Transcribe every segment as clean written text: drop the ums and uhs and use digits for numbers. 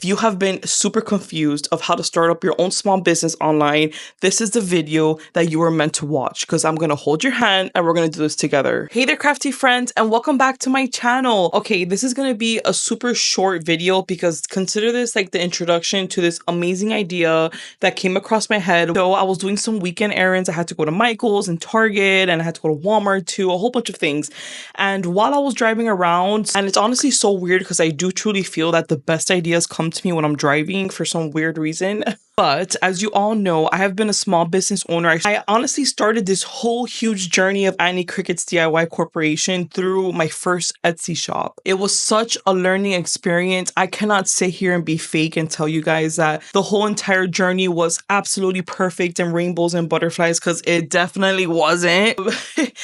If you have been super confused of how to start up your own small business online, this is the video that you are meant to watch because I'm going to hold your hand and we're going to do this together. Hey there, crafty friends, and welcome back to my channel. Okay, this is going to be a super short video because consider this like the introduction to this amazing idea that came across my head. So I was doing some weekend errands. I had to go to Michael's and Target, and I had to go to Walmart too, a whole bunch of things. And while I was driving around, and it's honestly so weird because I do truly feel that the best ideas come to me when I'm driving for some weird reason. But as you all know, I have been a small business owner. I honestly started this whole huge journey of Anny Cricket's DIY Corporation through my first Etsy shop. It was such a learning experience. I cannot sit here and be fake and tell you guys that the whole entire journey was absolutely perfect and rainbows and butterflies, because it definitely wasn't.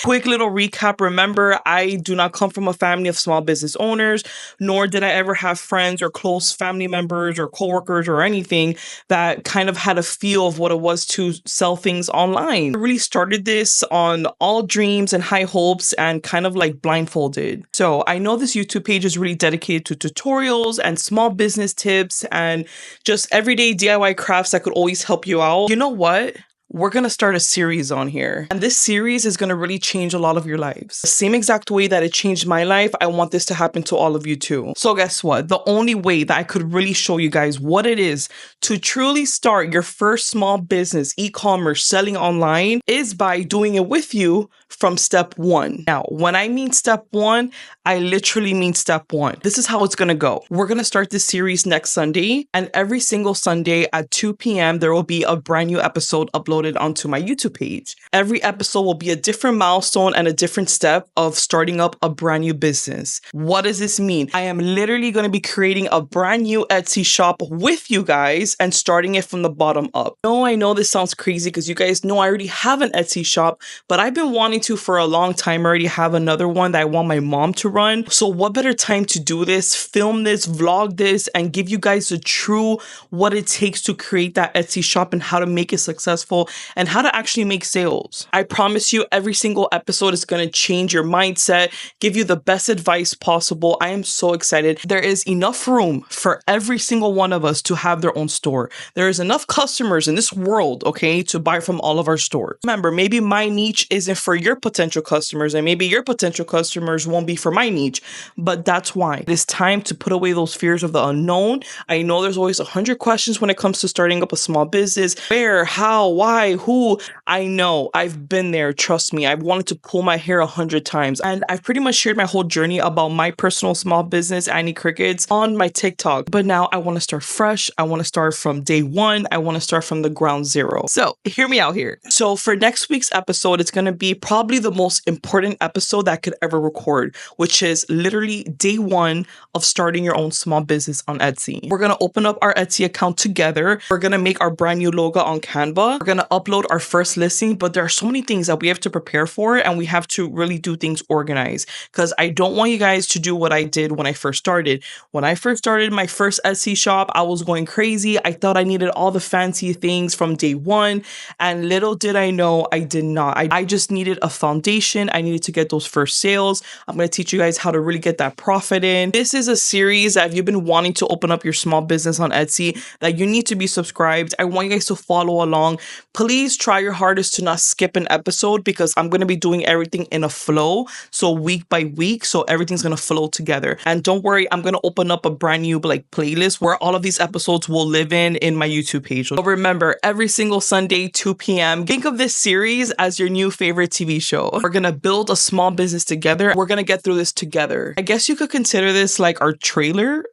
Quick little recap. Remember, I do not come from a family of small business owners, nor did I ever have friends or close family members or coworkers or anything that kind of had a feel of what it was to sell things online. I really started this on all dreams and high hopes and kind of like blindfolded. So I know this YouTube page is really dedicated to tutorials and small business tips and just everyday DIY crafts that could always help you out. You know what? We're going to start a series on here. And this series is going to really change a lot of your lives. The same exact way that it changed my life, I want this to happen to all of you too. So guess what? The only way that I could really show you guys what it is to truly start your first small business, e-commerce, selling online, is by doing it with you from step one. Now, when I mean step one, I literally mean step one. This is how it's going to go. We're going to start this series next Sunday, and every single Sunday at 2 p.m. there will be a brand new episode uploaded onto my YouTube page. Every episode will be a different milestone and a different step of starting up a brand new business. What does this mean? I am literally going to be creating a brand new Etsy shop with you guys and starting it from the bottom up. I know this sounds crazy because you guys know I already have an Etsy shop, but I've been wanting to for a long time. I already have another one that I want my mom to run. So what better time to do this, film this, vlog this, and give you guys the true what it takes to create that Etsy shop and how to make it successful and how to actually make sales. I promise you every single episode is going to change your mindset, give you the best advice possible. I am so excited. There is enough room for every single one of us to have their own store. There is enough customers in this world, okay, to buy from all of our stores. Remember, maybe my niche isn't for your potential customers, and maybe your potential customers won't be for my niche, but that's why it is time to put away those fears of the unknown. I know there's always 100 questions when it comes to starting up a small business. Where, how, why, who? I know, I've been there. Trust me, I've wanted to pull my hair 100 times, and I've pretty much shared my whole journey about my personal small business, Anny Crickets, on my TikTok. But now I want to start fresh. I want to start from day one. I want to start from the ground zero. So hear me out here. So for next week's episode, it's going to be probably the most important episode that I could ever record, which is literally day one of starting your own small business on Etsy. We're going to open up our Etsy account together. We're going to make our brand new logo on Canva. We're going to upload our first listing, but there are so many things that we have to prepare for, and we have to really do things organized, because I don't want you guys to do what I did when I first started. When I first started my first Etsy shop, I was going crazy. I thought I needed all the fancy things from day one, and little did I know I did not. I just needed a foundation. I needed to get those first sales. I'm going to teach you guys how to really get that profit in. This is a series that if you've been wanting to open up your small business on Etsy, that you need to be subscribed. I want you guys to follow along. Please try your hardest to not skip an episode, because I'm going to be doing everything in a flow. So week by week, so everything's going to flow together. And don't worry, I'm going to open up a brand new playlist where all of these episodes will live in my YouTube page. So remember, every single Sunday, 2 p.m., think of this series as your new favorite TV show. We're going to build a small business together. We're going to get through this together. I guess you could consider this like our trailer.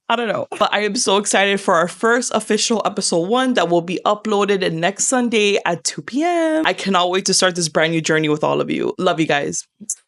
I don't know, but I am so excited for our first official episode 1 that will be uploaded next Sunday at 2 p.m. I cannot wait to start this brand new journey with all of you. Love you guys.